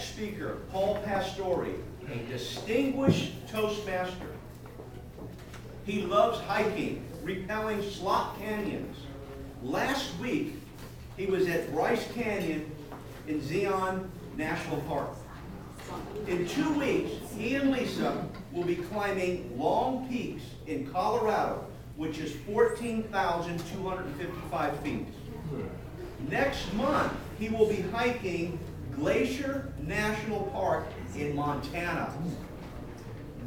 next speaker, Paul Pastore, a distinguished Toastmaster. He loves hiking, rappelling slot canyons. Last week, he was at Bryce Canyon in Zion National Park. In 2 weeks, he and Lisa will be climbing Long Peaks in Colorado, which is 14,255 feet. Next month, he will be hiking Glacier National Park in Montana.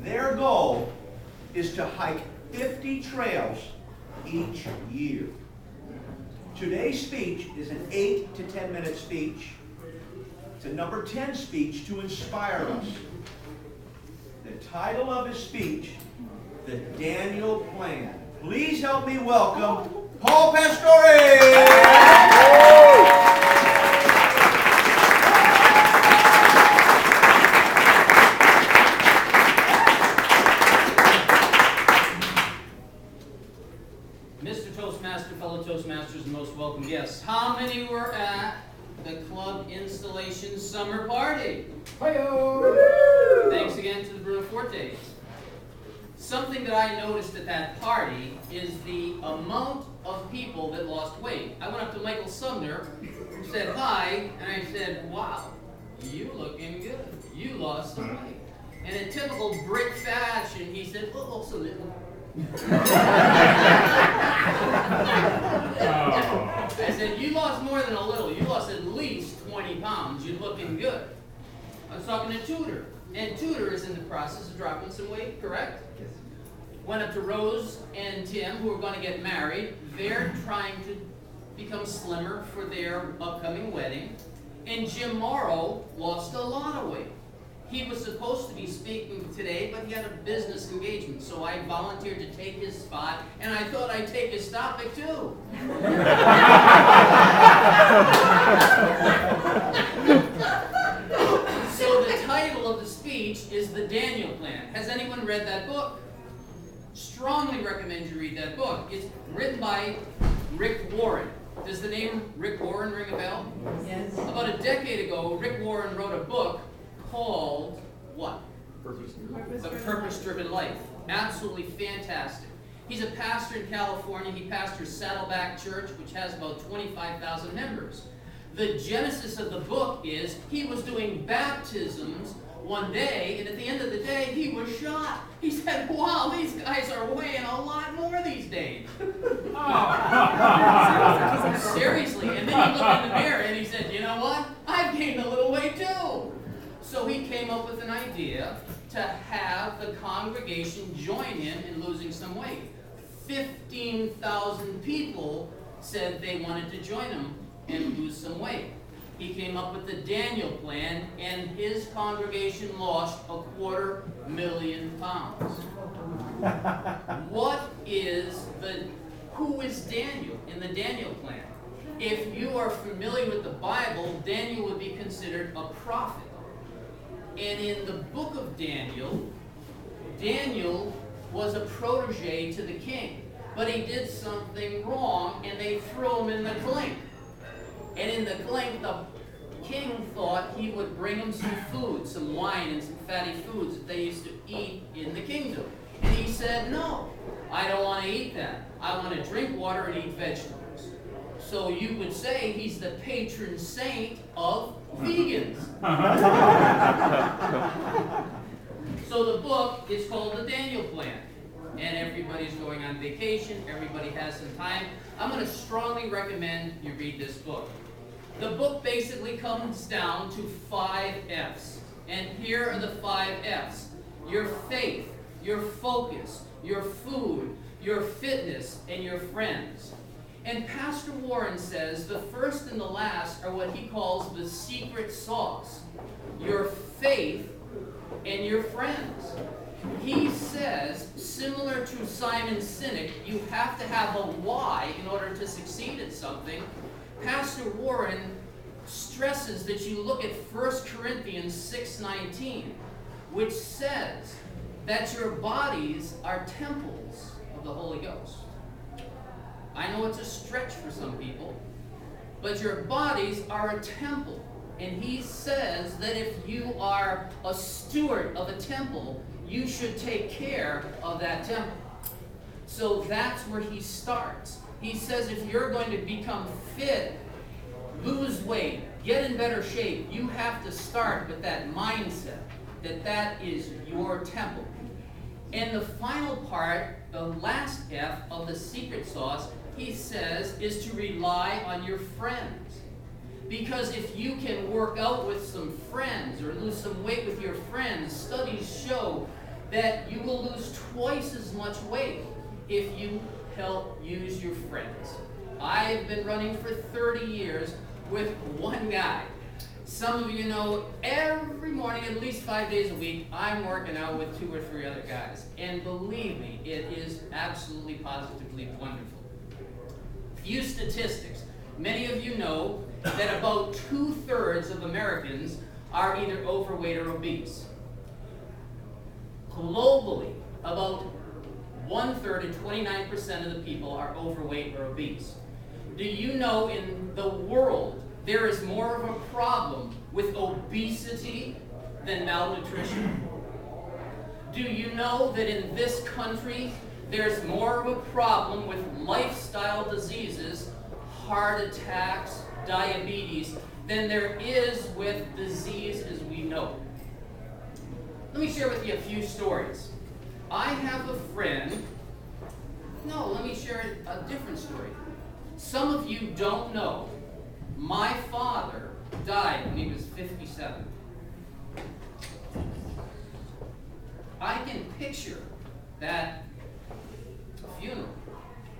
Their goal is to hike 50 trails each year. Today's speech is an 8 to 10 minute speech. It's a number 10 speech to inspire us. The title of his speech, The Daniel Plan. Please help me welcome Paul Pastore! Toastmasters and most welcome guests. How many were at the club installation summer party? Hi-yo! Thanks again to the Bruno Fortes. Something that I noticed at that party is the amount of people that lost weight. I went up to Michael Sumner, said hi, and I said, wow, you looking good. You lost some weight. And in typical Brit fashion, he said, oh, so little. I said, you lost more than a little. You lost at least 20 pounds. You're looking good. I was talking to Tudor, and Tudor is in the process of dropping some weight, correct? Yes. Went up to Rose and Tim, who are going to get married. They're trying to become slimmer for their upcoming wedding. And Jim Morrow lost a lot of weight. He was supposed to be speaking today, but he had a business engagement, so I volunteered to take his spot, and I thought I'd take his topic too. So the title of the speech is The Daniel Plan. Has anyone read that book? Strongly recommend you read that book. It's written by Rick Warren. Does the name Rick Warren ring a bell? Yes. About a decade ago, Rick Warren wrote a book called what? The Purpose-Driven Life. Absolutely fantastic. He's a pastor in California. He pastors Saddleback Church, which has about 25,000 members. The genesis of the book is he was doing baptisms one day, and at the end of the day, he was shot. He said, wow, these guys are weighing a lot more these days. Seriously. And then he looked in the mirror and he said, you know what? I've gained a little weight too. So he came up with an idea to have the congregation join him in losing some weight. 15,000 people said they wanted to join him and lose some weight. He came up with the Daniel Plan, and his congregation lost 250,000 pounds. Who is Daniel in the Daniel Plan? If you are familiar with the Bible, Daniel would be considered a prophet. And in the book of Daniel, Daniel was a protege to the king. But he did something wrong, and they threw him in the clink. And in the clink, the king thought he would bring him some food, some wine and some fatty foods that they used to eat in the kingdom. And he said, no, I don't want to eat that. I want to drink water and eat vegetables. So you would say he's the patron saint of vegans. So the book is called The Daniel Plan. And everybody's going on vacation. Everybody has some time. I'm going to strongly recommend you read this book. The book basically comes down to 5 F's. And here are the 5 F's. Your faith, your focus, your food, your fitness, and your friends. And Pastor Warren says the first and the last are what he calls the secret sauce. Your faith and your friends. He says, similar to Simon Sinek, you have to have a why in order to succeed at something. Pastor Warren stresses that you look at 1 Corinthians 6:19, which says that your bodies are temples of the Holy Ghost. I know it's a stretch for some people, but your bodies are a temple. And he says that if you are a steward of a temple, you should take care of that temple. So that's where he starts. He says if you're going to become fit, lose weight, get in better shape, you have to start with that mindset that that is your temple. And the final part, the last F of the secret sauce, he says, is to rely on your friends. Because if you can work out with some friends or lose some weight with your friends, studies show that you will lose twice as much weight if you help use your friends. I've been running for 30 years with one guy. Some of you know every morning, at least 5 days a week, I'm working out with 2 or 3 other guys. And believe me, it is absolutely positively wonderful. Few statistics. Many of you know that about 2/3 of Americans are either overweight or obese. Globally, about 1/3 and 29% of the people are overweight or obese. Do you know in the world there is more of a problem with obesity than malnutrition? Do you know that in this country there's more of a problem with lifestyle diseases, heart attacks, diabetes, than there is with disease as we know? Let me share with you a few stories. I have a friend. No, let me share a different story. Some of you don't know, my father died when he was 57. I can picture that funeral.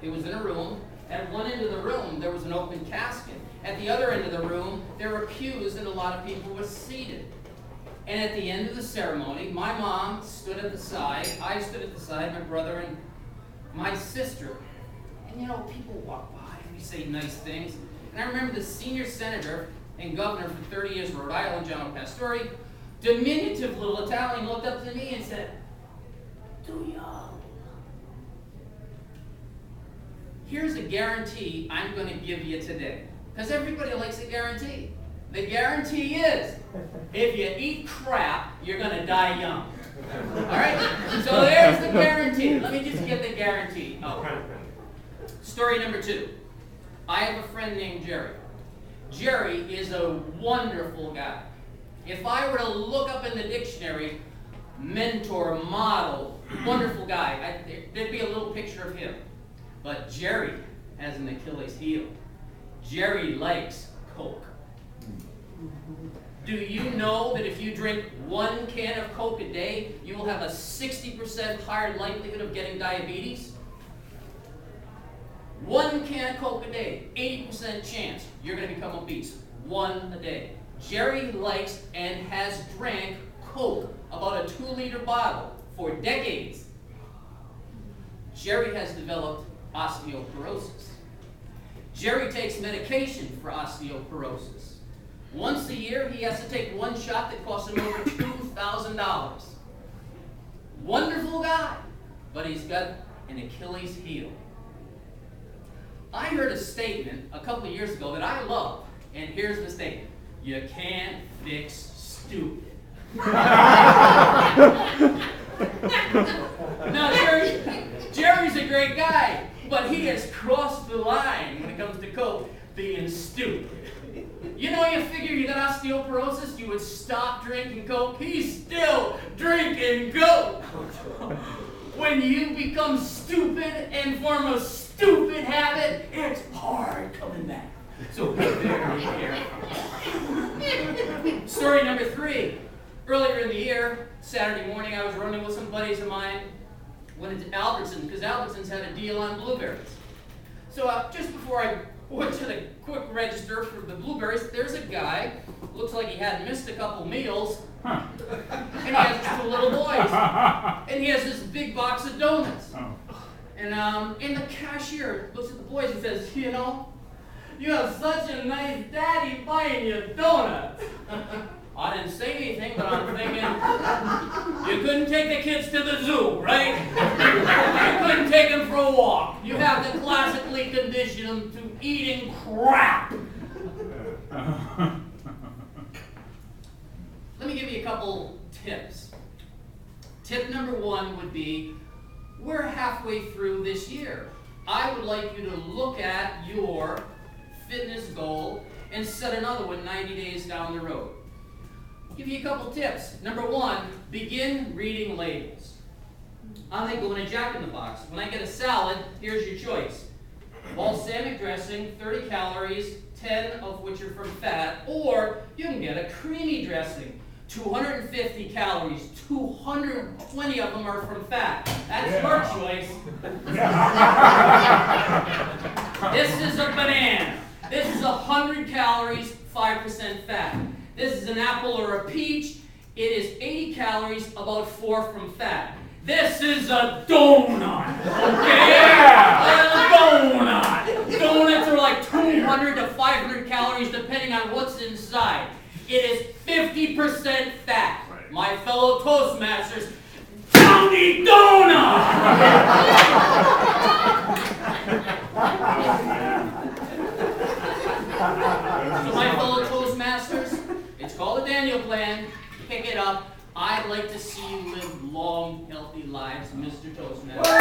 It was in a room. At one end of the room, there was an open casket. At the other end of the room, there were pews and a lot of people were seated. And at the end of the ceremony, my mom stood at the side, I stood at the side, my brother and my sister. And you know, people walk by and we say nice things. And I remember the senior senator and governor for 30 years of Rhode Island, John Pastore, diminutive little Italian, looked up to me and said, "Too young." Here's a guarantee I'm going to give you today. Because everybody likes a guarantee. The guarantee is, if you eat crap, you're going to die young. All right? So there's the guarantee. Let me just get the guarantee. Oh. Story number 2. I have a friend named Jerry. Jerry is a wonderful guy. If I were to look up in the dictionary, mentor, model, wonderful guy, there'd be a little picture of him. But Jerry has an Achilles heel. Jerry likes Coke. Do you know that if you drink 1 can of Coke a day, you will have a 60% higher likelihood of getting diabetes? 1 can of Coke a day, 80% chance you're going to become obese. 1 a day. Jerry likes and has drank Coke, about a 2-liter bottle, for decades. Jerry has developed osteoporosis. Jerry takes medication for osteoporosis. Once a year, he has to take 1 shot that costs him over $2,000. Wonderful guy, but he's got an Achilles heel. I heard a statement a couple of years ago that I love, and here's the statement: you can't fix stupid. Now, Jerry's a great guy, but he has crossed the line when it comes to Coke being stupid. You know, you figure you got osteoporosis, you would stop drinking Coke. He's still drinking Coke. When you become stupid and form a stupid habit, it's hard coming back. So be very careful. Story number 3. Earlier in the year, Saturday morning, I was running with some buddies of mine. Went into Albertsons, because Albertsons had a deal on blueberries. So just before I went to the quick register for the blueberries, there's a guy, looks like he had missed a couple meals, and he has 2 little boys, and he has this big box of donuts. And the cashier looks at the boys and says, "You know, you have such a nice daddy buying you donuts." I didn't say anything, but I'm thinking, you couldn't take the kids to the zoo, right? You couldn't take them for a walk. You have to classically condition them to eating crap. me give you a couple tips. Tip number one would be, we're halfway through this year. I would like you to look at your fitness goal and set another one 90 days down the road. I'll give you a couple tips. Number one, begin reading labels. I like going to Jack in the Box. When I get a salad, here's your choice. Balsamic dressing, 30 calories, 10 of which are from fat, or you can get a creamy dressing, 250 calories, 220 of them are from fat. That's your choice. This is a banana. This is 100 calories, 5% fat. This is an apple or a peach. It is 80 calories, about 4 from fat. This is a donut, okay? A donut. Donuts are like 200 to 500 calories depending on what's inside. It is 50% fat. My fellow Toastmasters, don't eat donut! So my fellow Toastmasters, it's called the Daniel Plan. Pick it up. I'd like to see you live long, healthy lives, Mr. Toastmaster.